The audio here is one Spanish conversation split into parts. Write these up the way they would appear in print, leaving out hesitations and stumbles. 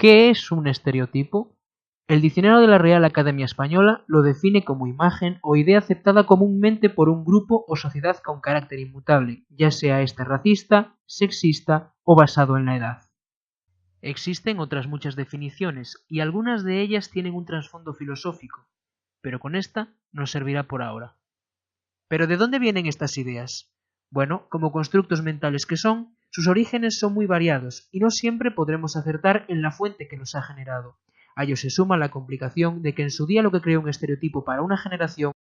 ¿Qué es un estereotipo? El diccionario de la Real Academia Española lo define como imagen o idea aceptada comúnmente por un grupo o sociedad con carácter inmutable, ya sea este racista, sexista o basado en la edad. Existen otras muchas definiciones y algunas de ellas tienen un trasfondo filosófico, pero con esta nos servirá por ahora. ¿Pero de dónde vienen estas ideas? Bueno, como constructos mentales que son, sus orígenes son muy variados y no siempre podremos acertar en la fuente que los ha generado. A ello se suma la complicación de que en su día lo que creó un estereotipo para una generación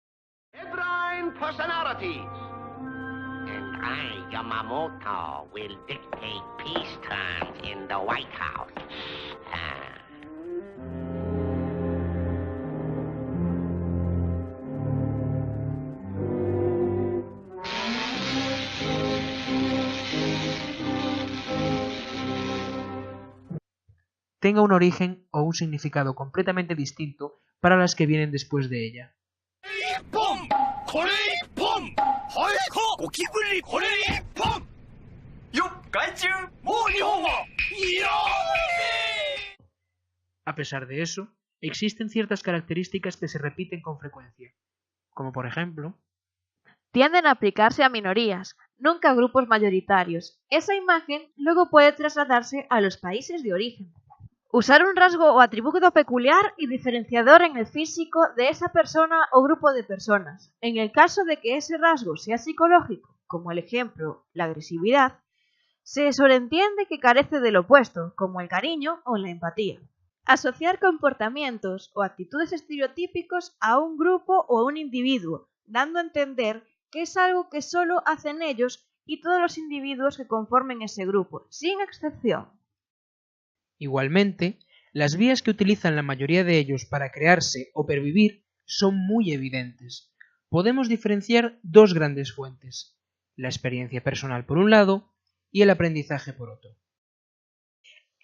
And I, Yamamoto, will dictate peace terms in the White House. tenga un origen o un significado completamente distinto para las que vienen después de ella. A pesar de eso, existen ciertas características que se repiten con frecuencia, como por ejemplo: tienden a aplicarse a minorías, nunca a grupos mayoritarios. Esa imagen luego puede trasladarse a los países de origen. Usar un rasgo o atributo peculiar y diferenciador en el físico de esa persona o grupo de personas. En el caso de que ese rasgo sea psicológico, como el ejemplo, la agresividad, se sobreentiende que carece del opuesto, como el cariño o la empatía. Asociar comportamientos o actitudes estereotípicos a un grupo o a un individuo, dando a entender que es algo que solo hacen ellos y todos los individuos que conformen ese grupo, sin excepción. Igualmente, las vías que utilizan la mayoría de ellos para crearse o pervivir son muy evidentes. Podemos diferenciar dos grandes fuentes: la experiencia personal por un lado y el aprendizaje por otro.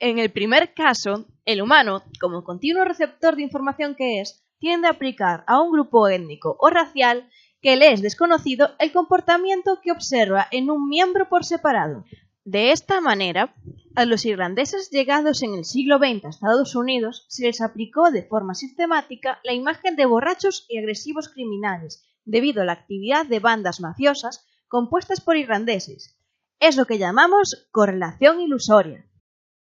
En el primer caso, el humano, como continuo receptor de información que es, tiende a aplicar a un grupo étnico o racial que le es desconocido el comportamiento que observa en un miembro por separado. De esta manera, a los irlandeses llegados en el siglo XX a Estados Unidos se les aplicó de forma sistemática la imagen de borrachos y agresivos criminales, debido a la actividad de bandas mafiosas compuestas por irlandeses. Es lo que llamamos correlación ilusoria.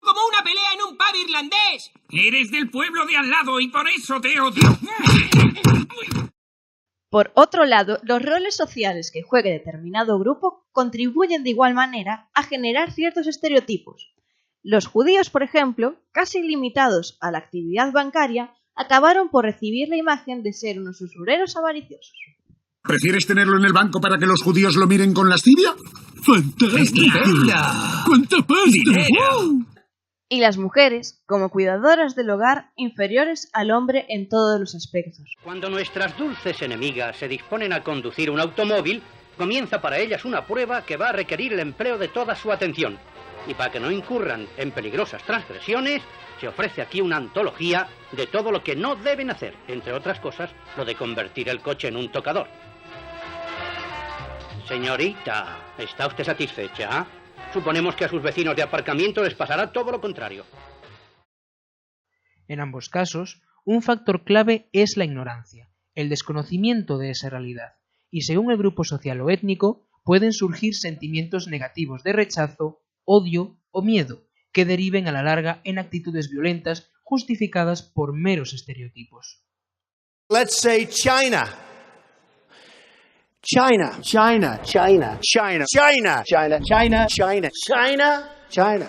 Como una pelea en un pub irlandés. Eres del pueblo de al lado y por eso te odio. Por otro lado, los roles sociales que juegue determinado grupo contribuyen de igual manera a generar ciertos estereotipos. Los judíos, por ejemplo, casi limitados a la actividad bancaria, acabaron por recibir la imagen de ser unos usureros avariciosos. ¿Prefieres tenerlo en el banco para que los judíos lo miren con lascivia? ¡Fantástica! ¡Cuánta pasta! Y las mujeres, como cuidadoras del hogar, inferiores al hombre en todos los aspectos. Cuando nuestras dulces enemigas se disponen a conducir un automóvil, comienza para ellas una prueba que va a requerir el empleo de toda su atención. Y para que no incurran en peligrosas transgresiones, se ofrece aquí una antología de todo lo que no deben hacer, entre otras cosas, lo de convertir el coche en un tocador. Señorita, ¿está usted satisfecha? Suponemos que a sus vecinos de aparcamiento les pasará todo lo contrario. En ambos casos, un factor clave es la ignorancia, el desconocimiento de esa realidad, y según el grupo social o étnico, pueden surgir sentimientos negativos de rechazo, odio o miedo, que deriven a la larga en actitudes violentas justificadas por meros estereotipos. Let's say China. China. China. China. China. China. China. China. China. China. China.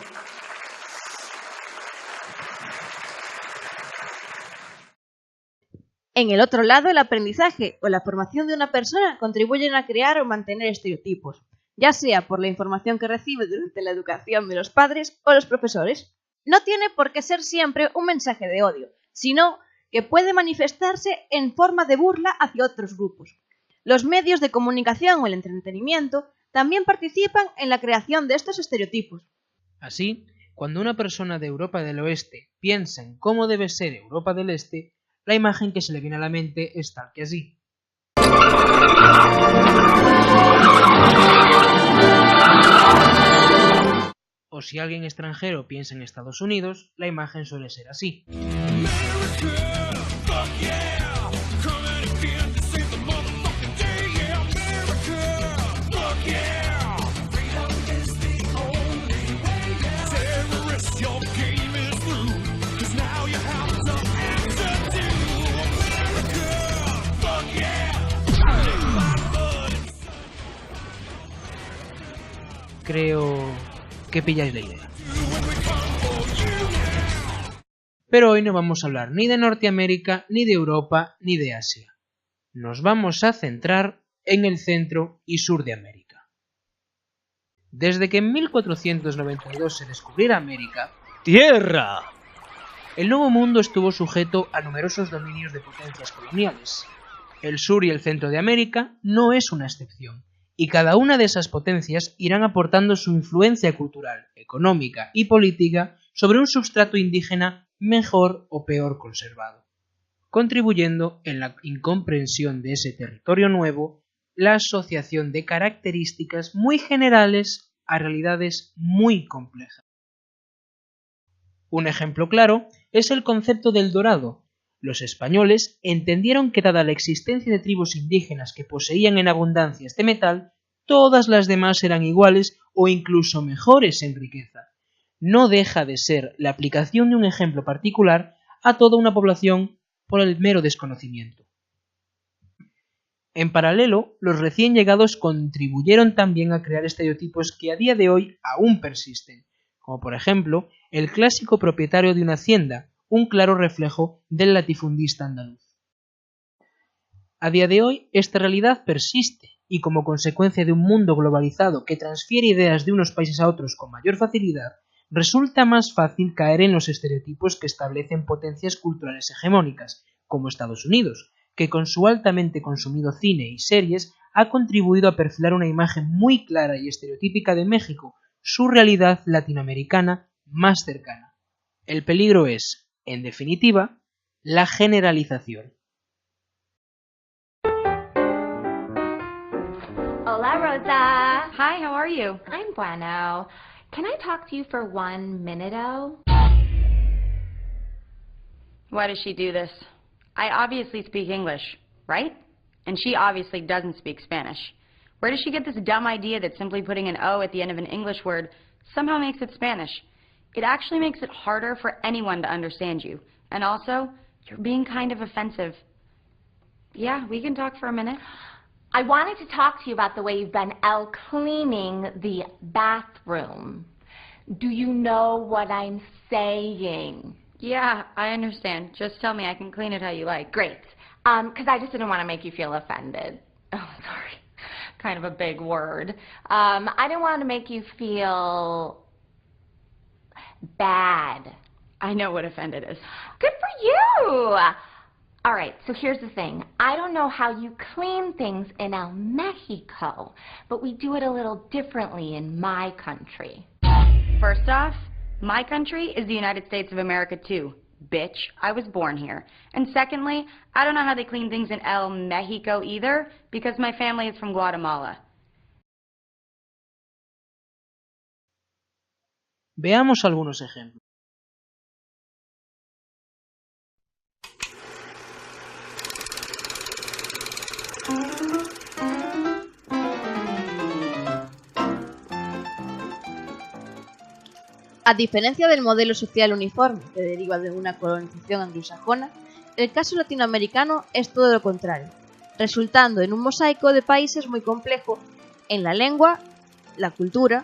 En el otro lado, el aprendizaje o la formación de una persona contribuyen a crear o mantener estereotipos, ya sea por la información que recibe durante la educación de los padres o los profesores. No tiene por qué ser siempre un mensaje de odio, sino que puede manifestarse en forma de burla hacia otros grupos. Los medios de comunicación o el entretenimiento también participan en la creación de estos estereotipos. Así, cuando una persona de Europa del Oeste piensa en cómo debe ser Europa del Este, la imagen que se le viene a la mente es tal que así. o si alguien extranjero piensa en Estados Unidos, la imagen suele ser así. Creo que pilláis la idea. Pero hoy no vamos a hablar ni de Norteamérica, ni de Europa, ni de Asia. Nos vamos a centrar en el centro y sur de América. Desde que en 1492 se descubriera América, ¡Tierra! el Nuevo Mundo estuvo sujeto a numerosos dominios de potencias coloniales. El sur y el centro de América no es una excepción, y cada una de esas potencias irán aportando su influencia cultural, económica y política sobre un substrato indígena mejor o peor conservado, contribuyendo en la incomprensión de ese territorio nuevo la asociación de características muy generales a realidades muy complejas. Un ejemplo claro es el concepto del dorado. Los españoles entendieron que dada la existencia de tribus indígenas que poseían en abundancia este metal, todas las demás eran iguales o incluso mejores en riqueza. No deja de ser la aplicación de un ejemplo particular a toda una población por el mero desconocimiento. En paralelo, los recién llegados contribuyeron también a crear estereotipos que a día de hoy aún persisten, como por ejemplo el clásico propietario de una hacienda, un claro reflejo del latifundista andaluz. A día de hoy, esta realidad persiste y como consecuencia de un mundo globalizado que transfiere ideas de unos países a otros con mayor facilidad, resulta más fácil caer en los estereotipos que establecen potencias culturales hegemónicas, como Estados Unidos, que con su altamente consumido cine y series ha contribuido a perfilar una imagen muy clara y estereotípica de México, su realidad latinoamericana más cercana. El peligro es, en definitiva, la generalización. Hola, Rosa. Hi, how are you? I'm bueno. Can I talk to you for 1 minute? Why does she do this? I obviously speak English, right? And she obviously doesn't speak Spanish. Where does she get this dumb idea that simply putting an O at the end of an English word somehow makes it Spanish? It actually makes it harder for anyone to understand you. And also, you're being kind of offensive. Yeah, we can talk for a minute. I wanted to talk to you about the way you've been cleaning the bathroom. Do you know what I'm saying? Yeah, I understand. Just tell me. I can clean it how you like. Great. Because I just didn't want to make you feel offended. Oh, sorry. Kind of a big word. I didn't want to make you feel bad. I know what offended is. Good for you! All right, so here's the thing. I don't know how you clean things in El Mexico, but we do it a little differently in my country. First off, my country is the United States of America too. Bitch, I was born here. And secondly, I don't know how they clean things in El Mexico either, because my family is from Guatemala. Veamos algunos ejemplos. A diferencia del modelo social uniforme que deriva de una colonización anglosajona, el caso latinoamericano es todo lo contrario, resultando en un mosaico de países muy complejo en la lengua, la cultura,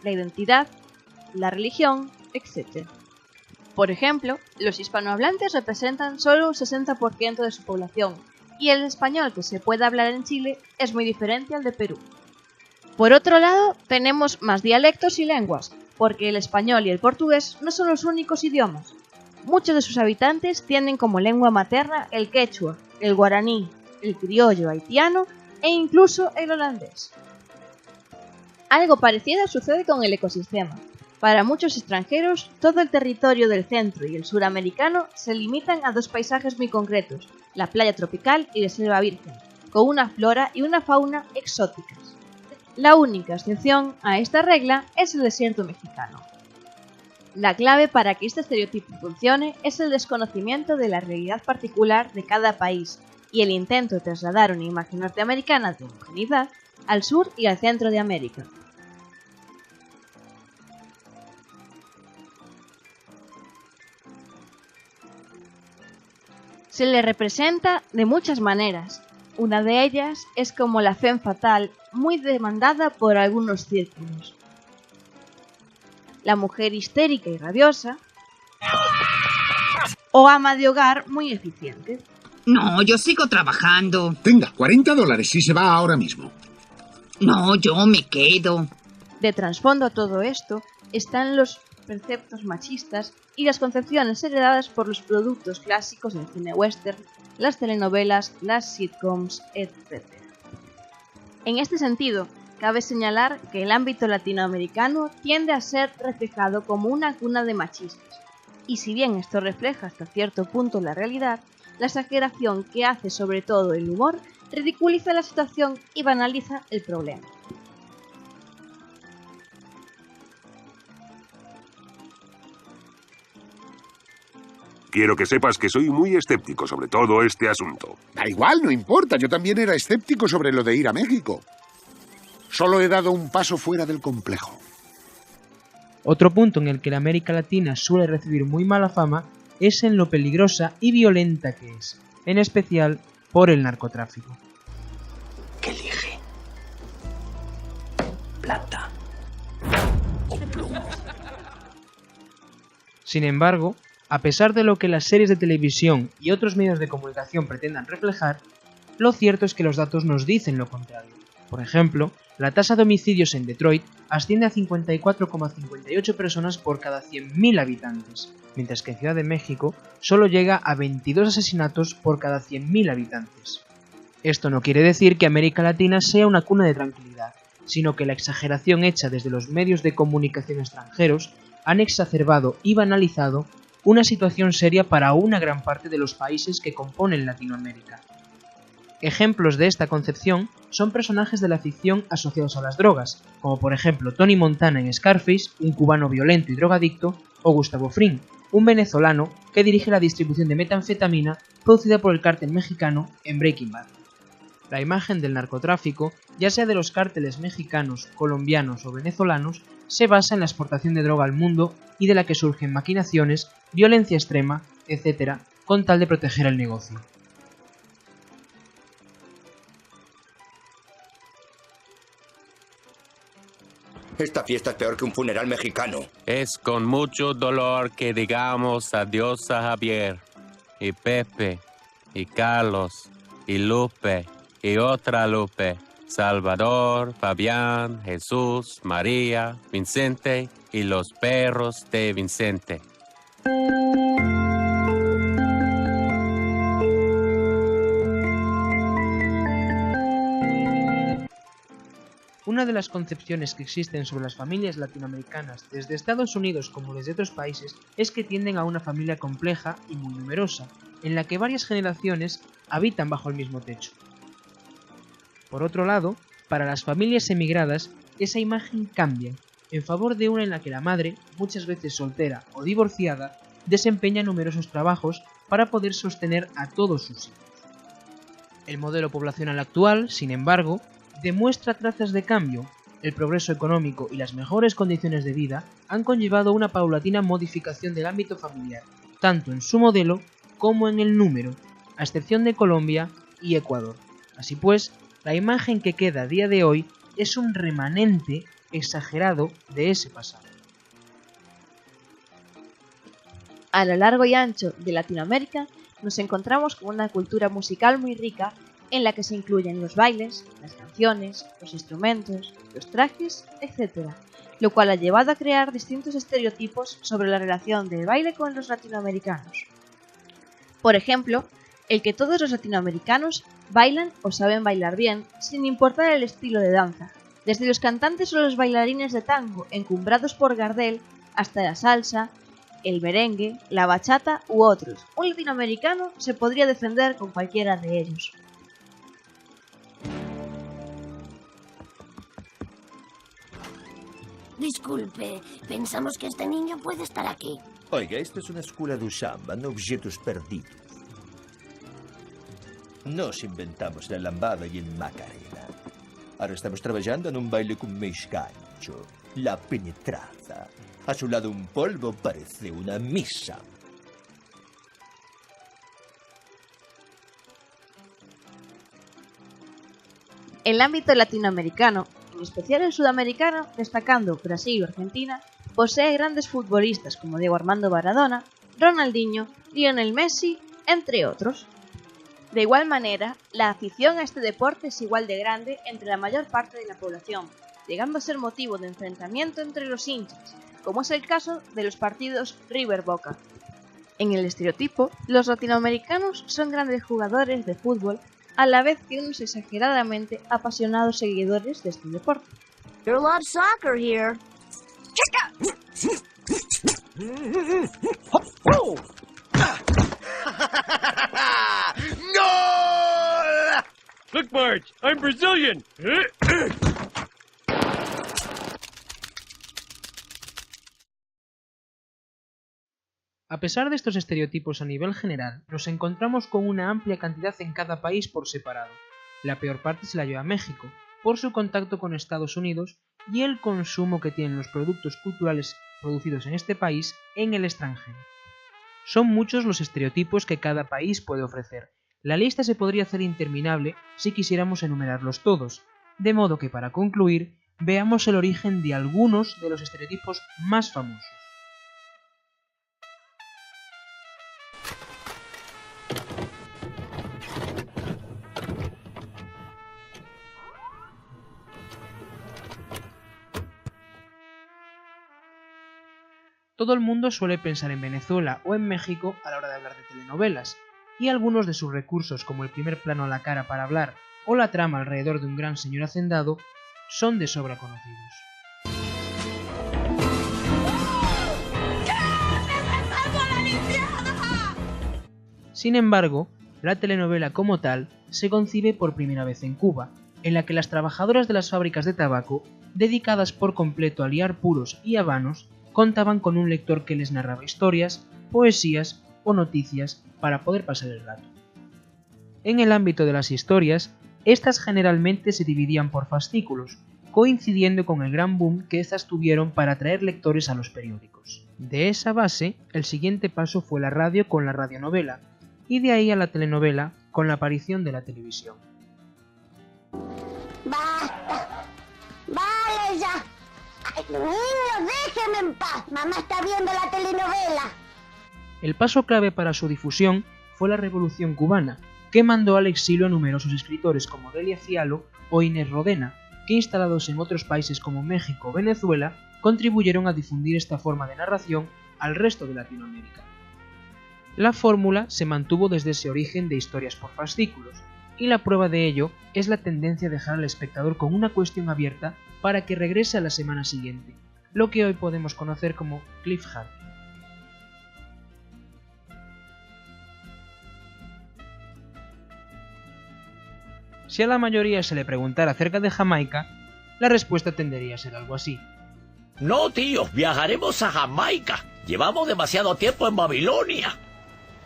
la identidad, la religión, etc. Por ejemplo, los hispanohablantes representan solo un 60% de su población, y el español que se puede hablar en Chile es muy diferente al de Perú. Por otro lado, tenemos más dialectos y lenguas, porque el español y el portugués no son los únicos idiomas. Muchos de sus habitantes tienen como lengua materna el quechua, el guaraní, el criollo haitiano e incluso el holandés. Algo parecido sucede con el ecosistema. Para muchos extranjeros, todo el territorio del centro y el suramericano se limitan a dos paisajes muy concretos, la playa tropical y la selva virgen, con una flora y una fauna exóticas. La única excepción a esta regla es el desierto mexicano, La clave para que este estereotipo funcione es el desconocimiento de la realidad particular de cada país y el intento de trasladar una imagen norteamericana de homogeneidad al sur y al centro de América. Se le representa de muchas maneras. Una de ellas es como la femme fatale, muy demandada por algunos círculos. La mujer histérica y rabiosa, o ama de hogar muy eficiente. No, yo sigo trabajando. Tenga, $40 si se va ahora mismo. No, yo me quedo. De trasfondo a todo esto están los preceptos machistas y las concepciones heredadas por los productos clásicos del cine western, las telenovelas, las sitcoms, etc. En este sentido, cabe señalar que el ámbito latinoamericano tiende a ser reflejado como una cuna de machistas, y si bien esto refleja hasta cierto punto la realidad, la exageración que hace sobre todo el humor ridiculiza la situación y banaliza el problema. Quiero que sepas que soy muy escéptico sobre todo este asunto. Da igual, no importa. Yo también era escéptico sobre lo de ir a México. Solo he dado un paso fuera del complejo. Otro punto en el que la América Latina suele recibir muy mala fama es en lo peligrosa y violenta que es, en especial por el narcotráfico. ¿Qué elige? ¿Plata o plomo? Sin embargo, a pesar de lo que las series de televisión y otros medios de comunicación pretendan reflejar, lo cierto es que los datos nos dicen lo contrario. Por ejemplo, la tasa de homicidios en Detroit asciende a 54,58 personas por cada 100.000 habitantes, mientras que en Ciudad de México solo llega a 22 asesinatos por cada 100.000 habitantes. Esto no quiere decir que América Latina sea una cuna de tranquilidad, sino que la exageración hecha desde los medios de comunicación extranjeros han exacerbado y banalizado una situación seria para una gran parte de los países que componen Latinoamérica. Ejemplos de esta concepción son personajes de la ficción asociados a las drogas, como por ejemplo Tony Montana en Scarface, un cubano violento y drogadicto, o Gustavo Fring, un venezolano que dirige la distribución de metanfetamina producida por el cártel mexicano en Breaking Bad. La imagen del narcotráfico, ya sea de los cárteles mexicanos, colombianos o venezolanos, se basa en la exportación de droga al mundo y de la que surgen maquinaciones, violencia extrema, etc., con tal de proteger el negocio. Esta fiesta es peor que un funeral mexicano. Es con mucho dolor que digamos adiós a Javier, y Pepe, y Carlos, y Lupe, y otra Lupe, Salvador, Fabián, Jesús, María, Vicente y los perros de Vicente. Una de las concepciones que existen sobre las familias latinoamericanas desde Estados Unidos como desde otros países es que tienden a una familia compleja y muy numerosa, en la que varias generaciones habitan bajo el mismo techo. Por otro lado, para las familias emigradas, esa imagen cambia, en favor de una en la que la madre, muchas veces soltera o divorciada, desempeña numerosos trabajos para poder sostener a todos sus hijos. El modelo poblacional actual, sin embargo, demuestra trazas de cambio. El progreso económico y las mejores condiciones de vida han conllevado una paulatina modificación del ámbito familiar, tanto en su modelo como en el número, a excepción de Colombia y Ecuador. Así pues, la imagen que queda a día de hoy es un remanente exagerado de ese pasado. A lo largo y ancho de Latinoamérica nos encontramos con una cultura musical muy rica en la que se incluyen los bailes, las canciones, los instrumentos, los trajes, etc., lo cual ha llevado a crear distintos estereotipos sobre la relación del baile con los latinoamericanos. Por ejemplo, el que todos los latinoamericanos bailan o saben bailar bien, sin importar el estilo de danza, desde los cantantes o los bailarines de tango encumbrados por Gardel hasta la salsa, el merengue, la bachata u otros. Un latinoamericano se podría defender con cualquiera de ellos. Disculpe, pensamos que este niño puede estar aquí. Oiga, esta es una escuela de samba, no objetos perdidos. Nos inventamos la lambada y el macarena. Ahora estamos trabajando en un baile con més gancho, la penetrada. A su lado un polvo parece una misa. En el ámbito latinoamericano, en especial el sudamericano, destacando Brasil o Argentina, posee grandes futbolistas como Diego Armando Maradona, Ronaldinho, Lionel Messi, entre otros. De igual manera, la afición a este deporte es igual de grande entre la mayor parte de la población, llegando a ser motivo de enfrentamiento entre los hinchas, como es el caso de los partidos River-Boca. En el estereotipo, los latinoamericanos son grandes jugadores de fútbol, a la vez que unos exageradamente apasionados seguidores de este deporte. There's a lot of soccer here. ¡Gol! Look, Marge, I'm Brazilian. A pesar de estos estereotipos a nivel general, nos encontramos con una amplia cantidad en cada país por separado. La peor parte se la lleva México, por su contacto con Estados Unidos y el consumo que tienen los productos culturales producidos en este país en el extranjero. Son muchos los estereotipos que cada país puede ofrecer. La lista se podría hacer interminable si quisiéramos enumerarlos todos, de modo que para concluir, veamos el origen de algunos de los estereotipos más famosos. Todo el mundo suele pensar en Venezuela o en México a la hora de hablar de telenovelas, y algunos de sus recursos como el primer plano a la cara para hablar o la trama alrededor de un gran señor hacendado son de sobra conocidos. Sin embargo, la telenovela como tal se concibe por primera vez en Cuba, en la que las trabajadoras de las fábricas de tabaco, dedicadas por completo a liar puros y habanos, contaban con un lector que les narraba historias, poesías o noticias para poder pasar el rato. En el ámbito de las historias, estas generalmente se dividían por fascículos, coincidiendo con el gran boom que estas tuvieron para atraer lectores a los periódicos. De esa base, el siguiente paso fue la radio con la radionovela, y de ahí a la telenovela con la aparición de la televisión. ¡Basta! ¡Vale ya! ¡Ay, niños, déjenme en paz! ¡Mamá está viendo la telenovela! El paso clave para su difusión fue la Revolución Cubana, que mandó al exilio a numerosos escritores como Delia Fiallo o Inés Rodena, que instalados en otros países como México o Venezuela, contribuyeron a difundir esta forma de narración al resto de Latinoamérica. La fórmula se mantuvo desde ese origen de historias por fascículos, y la prueba de ello es la tendencia a dejar al espectador con una cuestión abierta para que regrese a la semana siguiente, lo que hoy podemos conocer como cliffhanger. Si a la mayoría se le preguntara acerca de Jamaica, la respuesta tendería a ser algo así. No, tío, viajaremos a Jamaica. Llevamos demasiado tiempo en Babilonia.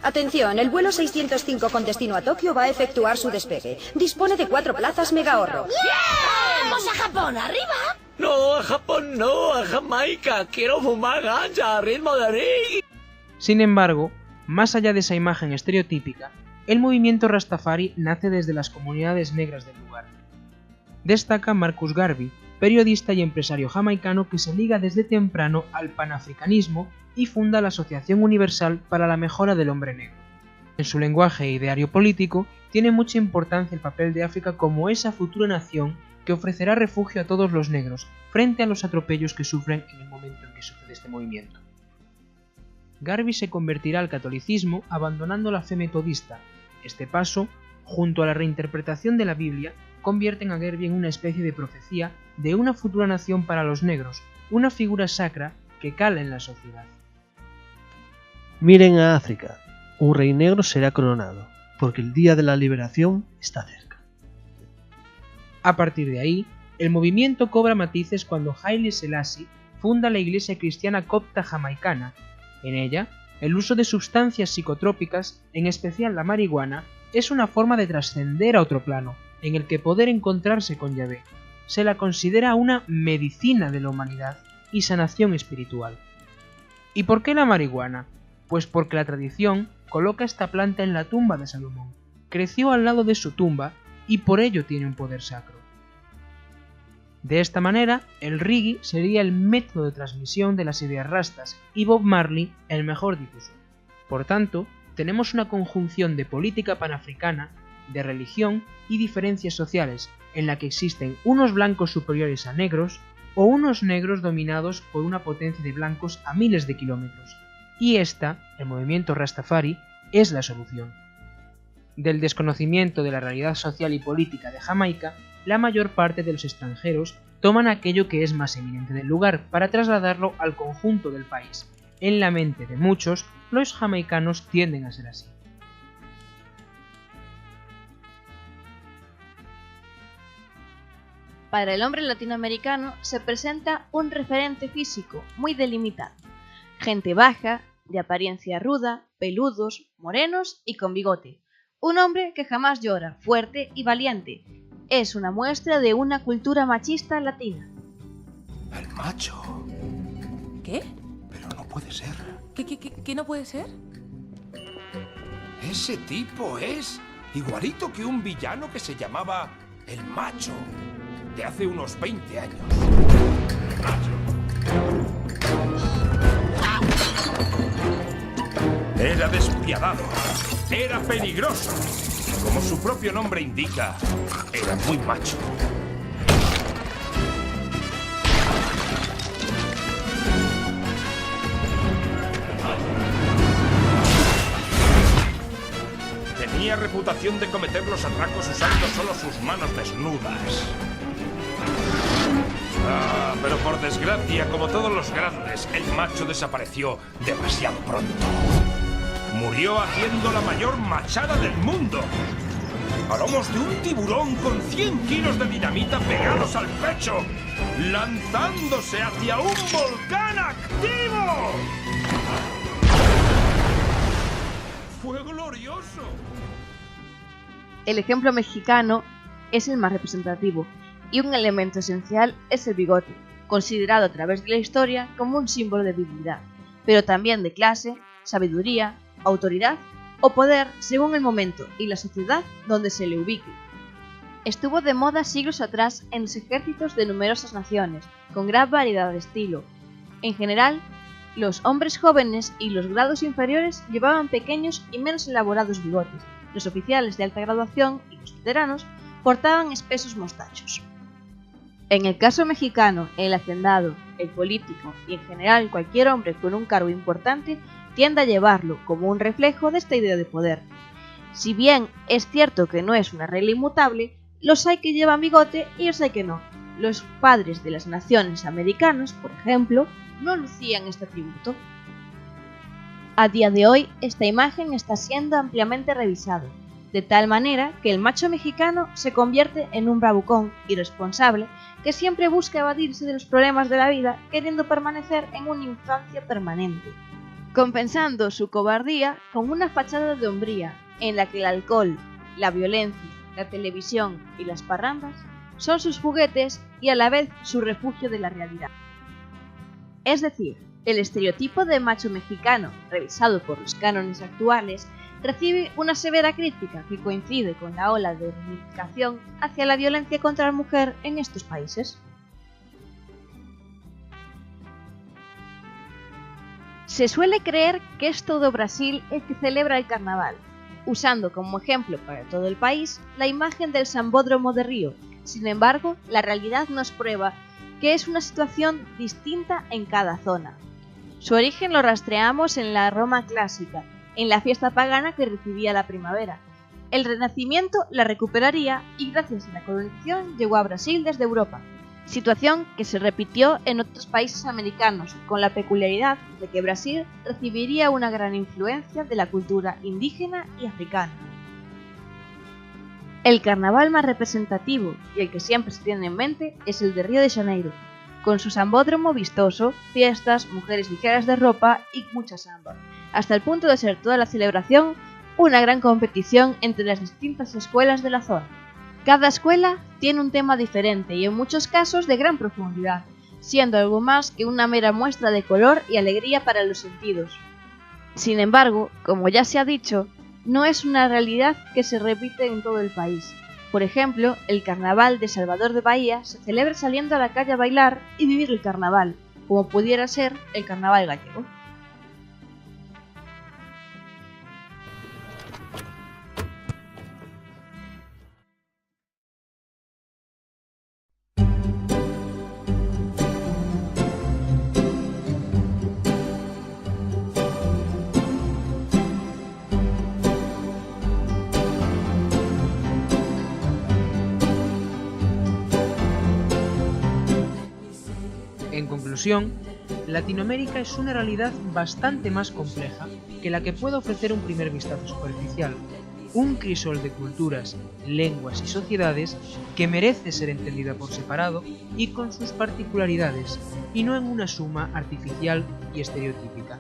Atención, el vuelo 605 con destino a Tokio va a efectuar su despegue. Dispone de 4 plazas mega ahorro. ¡Yeah! ¡Vamos a Japón, arriba! No, a Japón no, a Jamaica. Quiero fumar ganja a ritmo de reggae. Sin embargo, más allá de esa imagen estereotípica, el movimiento Rastafari nace desde las comunidades negras del lugar. Destaca Marcus Garvey, periodista y empresario jamaicano que se liga desde temprano al panafricanismo y funda la Asociación Universal para la Mejora del Hombre Negro. En su lenguaje e ideario político tiene mucha importancia el papel de África como esa futura nación que ofrecerá refugio a todos los negros frente a los atropellos que sufren en el momento en que sucede este movimiento. Garvey se convertirá al catolicismo abandonando la fe metodista. Este paso, junto a la reinterpretación de la Biblia, convierten a Garvey en una especie de profecía de una futura nación para los negros, una figura sacra que cala en la sociedad. Miren a África, un rey negro será coronado, porque el día de la liberación está cerca. A partir de ahí, el movimiento cobra matices cuando Haile Selassie funda la iglesia cristiana copta jamaicana. En ella, el uso de sustancias psicotrópicas, en especial la marihuana, es una forma de trascender a otro plano, en el que poder encontrarse con Yahvé. Se la considera una medicina de la humanidad y sanación espiritual. ¿Y por qué la marihuana? Pues porque la tradición coloca esta planta en la tumba de Salomón, creció al lado de su tumba y por ello tiene un poder sacro. De esta manera, el reggae sería el método de transmisión de las ideas rastas y Bob Marley el mejor difusor. Por tanto, tenemos una conjunción de política panafricana, de religión y diferencias sociales, en la que existen unos blancos superiores a negros o unos negros dominados por una potencia de blancos a miles de kilómetros. Y esta, el movimiento Rastafari, es la solución. Del desconocimiento de la realidad social y política de Jamaica, la mayor parte de los extranjeros toman aquello que es más eminente del lugar para trasladarlo al conjunto del país. En la mente de muchos, los jamaicanos tienden a ser así. Para el hombre latinoamericano se presenta un referente físico muy delimitado. Gente baja, de apariencia ruda, peludos, morenos y con bigote. Un hombre que jamás llora, fuerte y valiente. Es una muestra de una cultura machista latina. El macho. ¿Qué? Pero no puede ser. ¿Qué no puede ser? Ese tipo es igualito que un villano que se llamaba el macho, de hace unos 20 años. Era despiadado, era peligroso. Como su propio nombre indica, era muy macho. Tenía reputación de cometer los atracos usando solo sus manos desnudas. Pero por desgracia, como todos los grandes, el macho desapareció demasiado pronto. Murió haciendo la mayor machada del mundo. A lomos de un tiburón con 100 kilos de dinamita pegados al pecho, lanzándose hacia un volcán activo. ¡Fue glorioso! El ejemplo mexicano es el más representativo, y un elemento esencial es el bigote, considerado a través de la historia como un símbolo de virilidad, pero también de clase, sabiduría, autoridad o poder según el momento y la sociedad donde se le ubique. Estuvo de moda siglos atrás en los ejércitos de numerosas naciones, con gran variedad de estilo. En general, los hombres jóvenes y los grados inferiores llevaban pequeños y menos elaborados bigotes. Los oficiales de alta graduación y los veteranos portaban espesos mostachos. En el caso mexicano, el hacendado, el político y en general cualquier hombre con un cargo importante tiende a llevarlo como un reflejo de esta idea de poder. Si bien es cierto que no es una regla inmutable, los hay que llevan bigote y los hay que no. Los padres de las naciones americanas, por ejemplo, no lucían este atributo. A día de hoy, esta imagen está siendo ampliamente revisada, de tal manera que el macho mexicano se convierte en un bravucón irresponsable que siempre busca evadirse de los problemas de la vida queriendo permanecer en una infancia permanente, compensando su cobardía con una fachada de hombría en la que el alcohol, la violencia, la televisión y las parrandas son sus juguetes y a la vez su refugio de la realidad. Es decir, el estereotipo de macho mexicano, revisado por los cánones actuales, recibe una severa crítica que coincide con la ola de reivindicación hacia la violencia contra la mujer en estos países. Se suele creer que es todo Brasil el que celebra el carnaval, usando como ejemplo para todo el país la imagen del Sambódromo de Río. Sin embargo, la realidad nos prueba que es una situación distinta en cada zona. Su origen lo rastreamos en la Roma clásica, en la fiesta pagana que recibía la primavera. El Renacimiento la recuperaría y gracias a la colonización llegó a Brasil desde Europa, situación que se repitió en otros países americanos, con la peculiaridad de que Brasil recibiría una gran influencia de la cultura indígena y africana. El carnaval más representativo y el que siempre se tiene en mente es el de Río de Janeiro. con su sambódromo vistoso, fiestas, mujeres ligeras de ropa y mucha samba, hasta el punto de ser toda la celebración una gran competición entre las distintas escuelas de la zona. Cada escuela tiene un tema diferente y en muchos casos de gran profundidad, siendo algo más que una mera muestra de color y alegría para los sentidos. Sin embargo, como ya se ha dicho, no es una realidad que se repite en todo el país. Por ejemplo, el Carnaval de Salvador de Bahía se celebra saliendo a la calle a bailar y vivir el carnaval, como pudiera ser el Carnaval gallego. En conclusión, Latinoamérica es una realidad bastante más compleja que la que puede ofrecer un primer vistazo superficial, un crisol de culturas, lenguas y sociedades que merece ser entendida por separado y con sus particularidades, y no en una suma artificial y estereotípica,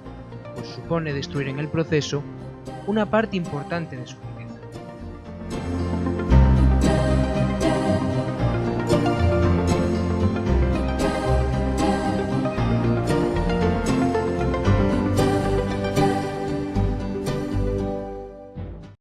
pues supone destruir en el proceso una parte importante de su vida.